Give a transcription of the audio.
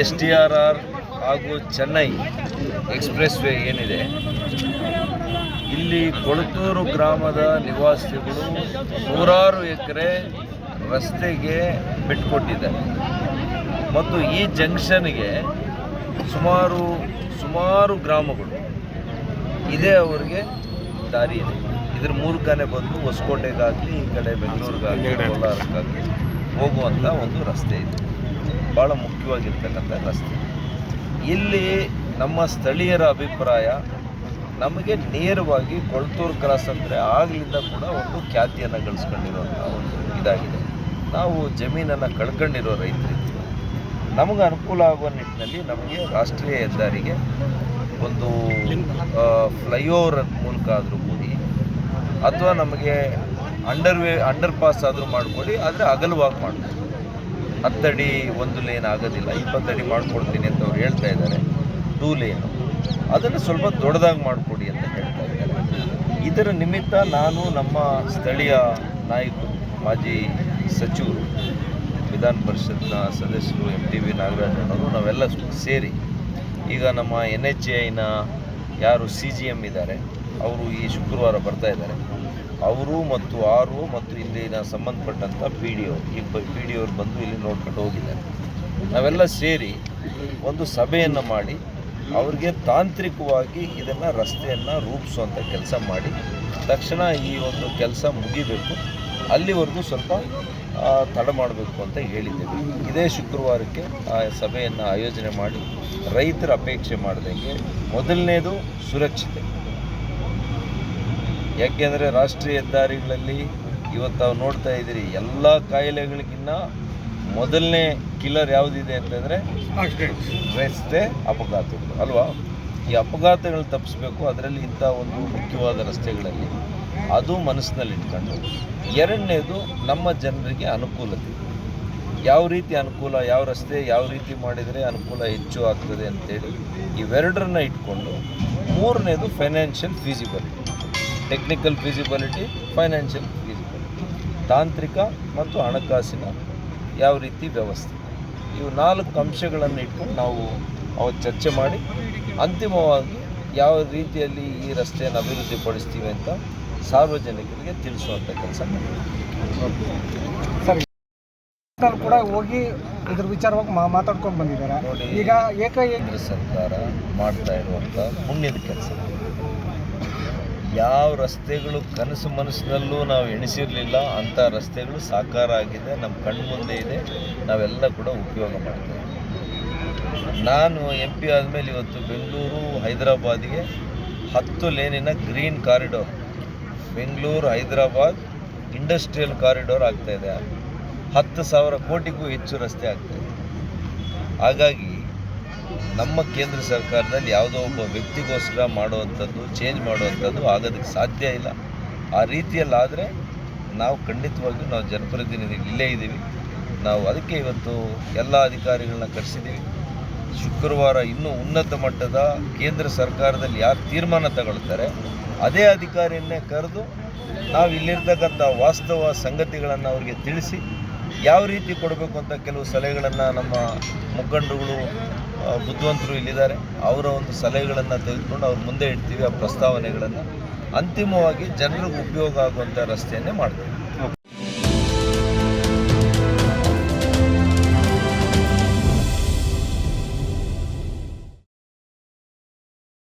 STRR ಹಾಗೂ Chennai express way ಏನಿದೆ, ಇಲ್ಲಿ ಕೊಳತೂರು ಗ್ರಾಮದ ನಿವಾಸಿಗಳು ನೂರಾರು ಎಕರೆ ರಸ್ತೆಗೆ ಬಿಟ್ಟುಕೊಟ್ಟಿದ್ದಾರೆ ಮತ್ತು ಈ ಜಂಕ್ಷನ್ಗೆ ಸುಮಾರು ಗ್ರಾಮಗಳು ಇದೇ ಅವರಿಗೆ ದಾರಿ ಇದೆ. ಇದ್ರ ಮೂಲಕನೇ ಬಂದು ಹೊಸಕೋಟೆಗಾಗಲಿ ಈ ಕಡೆ ಬೆಂಗಳೂರಿಗಾಗಲಿ ಕೋಲಾರಕ್ಕಾಗಲಿ ಹೋಗುವಂಥ ಒಂದು ರಸ್ತೆ ಇದೆ. ಭಾಳ ಮುಖ್ಯವಾಗಿರ್ತಕ್ಕಂಥ ರಸ್ತೆ. ಇಲ್ಲಿ ನಮ್ಮ ಸ್ಥಳೀಯರ ಅಭಿಪ್ರಾಯ, ನಮಗೆ ನೇರವಾಗಿ ಕೊಳತೂರು ಕ್ರಾಸ್ ಅಂದರೆ ಆಗಲಿಂದ ಕೂಡ ಒಂದು ಖ್ಯಾತಿಯನ್ನು ಗಳಿಸ್ಕೊಂಡಿರುವಂಥ ಒಂದು ಇದಾಗಿದೆ. ನಾವು ಜಮೀನನ್ನು ಕಳ್ಕೊಂಡಿರೋ ರೈತರಿದ್ದೀವಿ. ನಮಗೆ ಅನುಕೂಲ ಆಗುವ ನಿಟ್ಟಿನಲ್ಲಿ ನಮಗೆ ರಾಷ್ಟ್ರೀಯ ಹೆದ್ದಾರಿಗೆ ಒಂದು ಫ್ಲೈಓವರ್ ಮೂಲಕ ಆದರೂ ಕೊಡಿ, ಅಥವಾ ನಮಗೆ ಅಂಡರ್ ಪಾಸ್ ಆದರೂ ಮಾಡಿಕೊಡಿ. ಆದರೆ ಅಗಲವಾಗಿ ಮಾಡಿಕೊಡಿ. 10 ಅಡಿ ಒಂದು ಲೇನ್ ಆಗೋದಿಲ್ಲ, 20 ಅಡಿ ಮಾಡ್ಕೊಡ್ತೀನಿ ಅಂತ ಅವ್ರು ಹೇಳ್ತಾ ಇದ್ದಾರೆ. 2 ಲೇನು ಅದನ್ನು ಸ್ವಲ್ಪ ದೊಡ್ಡದಾಗಿ ಮಾಡಿಕೊಡಿ ಅಂತ ಹೇಳ್ತಾ ಇದ್ದಾರೆ. ಇದರ ನಿಮಿತ್ತ ನಾನು ನಮ್ಮ ಸ್ಥಳೀಯ ನಾಯಕರು, ಮಾಜಿ ಸಚಿವರು, ವಿಧಾನ ಪರಿಷತ್ನ ಸದಸ್ಯರು MTV ನಾಗರಾಜನವರು ನಾವೆಲ್ಲ ಸೇರಿ ಈಗ ನಮ್ಮ NHAIನ ಯಾರು CGM ಇದ್ದಾರೆ ಅವರು ಈ ಶುಕ್ರವಾರ ಬರ್ತಾ ಇದ್ದಾರೆ. ಅವರು ಮತ್ತು RO ಮತ್ತು ಇಲ್ಲಿನ ಸಂಬಂಧಪಟ್ಟಂಥ PDO ಅವ್ರು ಬಂದು ಇಲ್ಲಿ ನೋಡ್ಕೊಂಡು ಹೋಗಿದ್ದಾರೆ. ನಾವೆಲ್ಲ ಸೇರಿ ಒಂದು ಸಭೆಯನ್ನು ಮಾಡಿ ಅವ್ರಿಗೆ ತಾಂತ್ರಿಕವಾಗಿ ಇದನ್ನು ರಸ್ತೆಯನ್ನು ರೂಪಿಸುವಂಥ ಕೆಲಸ ಮಾಡಿ ತಕ್ಷಣ ಈ ಒಂದು ಕೆಲಸ ಮುಗಿಬೇಕು, ಅಲ್ಲಿವರೆಗೂ ಸ್ವಲ್ಪ ತಡ ಮಾಡಬೇಕು ಅಂತ ಹೇಳಿದ್ದೇವೆ. ಇದೇ ಶುಕ್ರವಾರಕ್ಕೆ ಆ ಸಭೆಯನ್ನು ಆಯೋಜನೆ ಮಾಡಿ ರೈತರ ಅಪೇಕ್ಷೆ ಮಾಡ್ದಂಗೆ ಮೊದಲನೇದು ಸುರಕ್ಷತೆ. ಯಾಕೆಂದರೆ ರಾಷ್ಟ್ರೀಯ ಹೆದ್ದಾರಿಗಳಲ್ಲಿ ಇವತ್ತು ನಾವು ನೋಡ್ತಾ ಇದ್ದೀರಿ, ಎಲ್ಲ ಕಾಯಿಲೆಗಳಿಗಿನ್ನ ಮೊದಲನೇ ಕಿಲ್ಲರ್ ಯಾವುದಿದೆ ಅಂತಂದರೆ ರಸ್ತೆ ಅಪಘಾತಗಳು ಅಲ್ವಾ. ಈ ಅಪಘಾತಗಳು ತಪ್ಪಿಸ್ಬೇಕು, ಅದರಲ್ಲಿ ಇಂಥ ಒಂದು ಮುಖ್ಯವಾದ ರಸ್ತೆಗಳಲ್ಲಿ ಅದು ಮನಸ್ಸಿನಲ್ಲಿ ಇಟ್ಕೊಂಡು. ಎರಡನೇದು ನಮ್ಮ ಜನರಿಗೆ ಅನುಕೂಲತೆ, ಯಾವ ರೀತಿ ಅನುಕೂಲ, ಯಾವ ರಸ್ತೆ ಯಾವ ರೀತಿ ಮಾಡಿದರೆ ಅನುಕೂಲ ಹೆಚ್ಚು ಆಗ್ತದೆ ಅಂತೇಳಿ ಇವೆರಡರನ್ನ ಇಟ್ಕೊಂಡು. ಮೂರನೇದು financial feasibility, technical feasibility, financial feasibility, ತಾಂತ್ರಿಕ ಮತ್ತು ಹಣಕಾಸಿನ ಯಾವ ರೀತಿ ವ್ಯವಸ್ಥೆ. ಇವು 4 ಅಂಶಗಳನ್ನು ಇಟ್ಕೊಂಡು ನಾವು ಅವತ್ತು ಚರ್ಚೆ ಮಾಡಿ ಅಂತಿಮವಾಗಿ ಯಾವ ರೀತಿಯಲ್ಲಿ ಈ ರಸ್ತೆಯನ್ನು ಅಭಿವೃದ್ಧಿಪಡಿಸ್ತೀವಿ ಅಂತ ಸಾರ್ವಜನಿಕರಿಗೆ ತಿಳಿಸುವಂಥ ಕೆಲಸ ಸರ್ ಕೂಡ ಹೋಗಿ ಇದ್ರ ವಿಚಾರವಾಗಿ ಮಾತಾಡ್ಕೊಂಡು ಬಂದಿದ್ದಾರೆ. ನೋಡಿ, ಈಗ ಕೇಂದ್ರ ಸರ್ಕಾರ ಮಾಡ್ತಾ ಇರುವಂಥ ಪುಣ್ಯದ ಕೆಲಸ. ಯಾವ ರಸ್ತೆಗಳು ಕನಸು ಮನಸ್ಸಿನಲ್ಲೂ ನಾವು ಎಣಿಸಿರಲಿಲ್ಲ ಅಂಥ ರಸ್ತೆಗಳು ಸಾಕಾರ ಆಗಿದೆ, ನಮ್ಮ ಕಣ್ಮುಂದೆ ಇದೆ, ನಾವೆಲ್ಲ ಕೂಡ ಉಪಯೋಗ ಮಾಡ್ತೇವೆ. ನಾನು MP ಆದಮೇಲೆ ಇವತ್ತು ಬೆಂಗಳೂರು ಹೈದರಾಬಾದಿಗೆ 10 ಲೇನಿನ green corridor, Bengaluru Hyderabad industrial corridor ಆಗ್ತಾಯಿದೆ. 10,000 ಕೋಟಿಗೂ ಹೆಚ್ಚು ರಸ್ತೆ ಆಗ್ತಾಯಿದೆ. ಹಾಗಾಗಿ ನಮ್ಮ ಕೇಂದ್ರ ಸರ್ಕಾರದಲ್ಲಿ ಯಾವುದೋ ಒಬ್ಬ ವ್ಯಕ್ತಿಗೋಸ್ಕರ ಮಾಡುವಂಥದ್ದು, ಚೇಂಜ್ ಮಾಡುವಂಥದ್ದು ಆಗೋದಕ್ಕೆ ಸಾಧ್ಯ ಇಲ್ಲ. ಆ ರೀತಿಯಲ್ಲಾದರೆ ನಾವು ಖಂಡಿತವಾಗಿಯೂ ನಾವು ಜನಪ್ರತಿನಿಧಿಗಳು ಇಲ್ಲೇ ಇದ್ದೀವಿ. ನಾವು ಅದಕ್ಕೆ ಇವತ್ತು ಎಲ್ಲ ಅಧಿಕಾರಿಗಳನ್ನ ಕರೆಸಿದ್ದೀವಿ. ಶುಕ್ರವಾರ ಇನ್ನೂ ಉನ್ನತ ಮಟ್ಟದ ಕೇಂದ್ರ ಸರ್ಕಾರದಲ್ಲಿ ಯಾರು ತೀರ್ಮಾನ ತಗೊಳ್ತಾರೆ ಅದೇ ಅಧಿಕಾರಿಯನ್ನೇ ಕರೆದು ನಾವು ಇಲ್ಲಿರ್ತಕ್ಕಂಥ ವಾಸ್ತವ ಸಂಗತಿಗಳನ್ನು ಅವ್ರಿಗೆ ತಿಳಿಸಿ ಯಾವ ರೀತಿ ಕೊಡಬೇಕು ಅಂತ ಕೆಲವು ಸಲಹೆಗಳನ್ನು ನಮ್ಮ ಮುಖಂಡರುಗಳು, ಬುದ್ಧಿವಂತರು ಇಲ್ಲಿದ್ದಾರೆ, ಅವರ ಒಂದು ಸಲಹೆಗಳನ್ನು ತೆಗೆದುಕೊಂಡು ಅವ್ರ ಮುಂದೆ ಇಡ್ತೀವಿ. ಆ ಪ್ರಸ್ತಾವನೆಗಳನ್ನು ಅಂತಿಮವಾಗಿ ಜನರಿಗೆ ಉಪಯೋಗ ಆಗುವಂಥ ರಸ್ತೆಯನ್ನೇ ಮಾಡ್ತೀವಿ.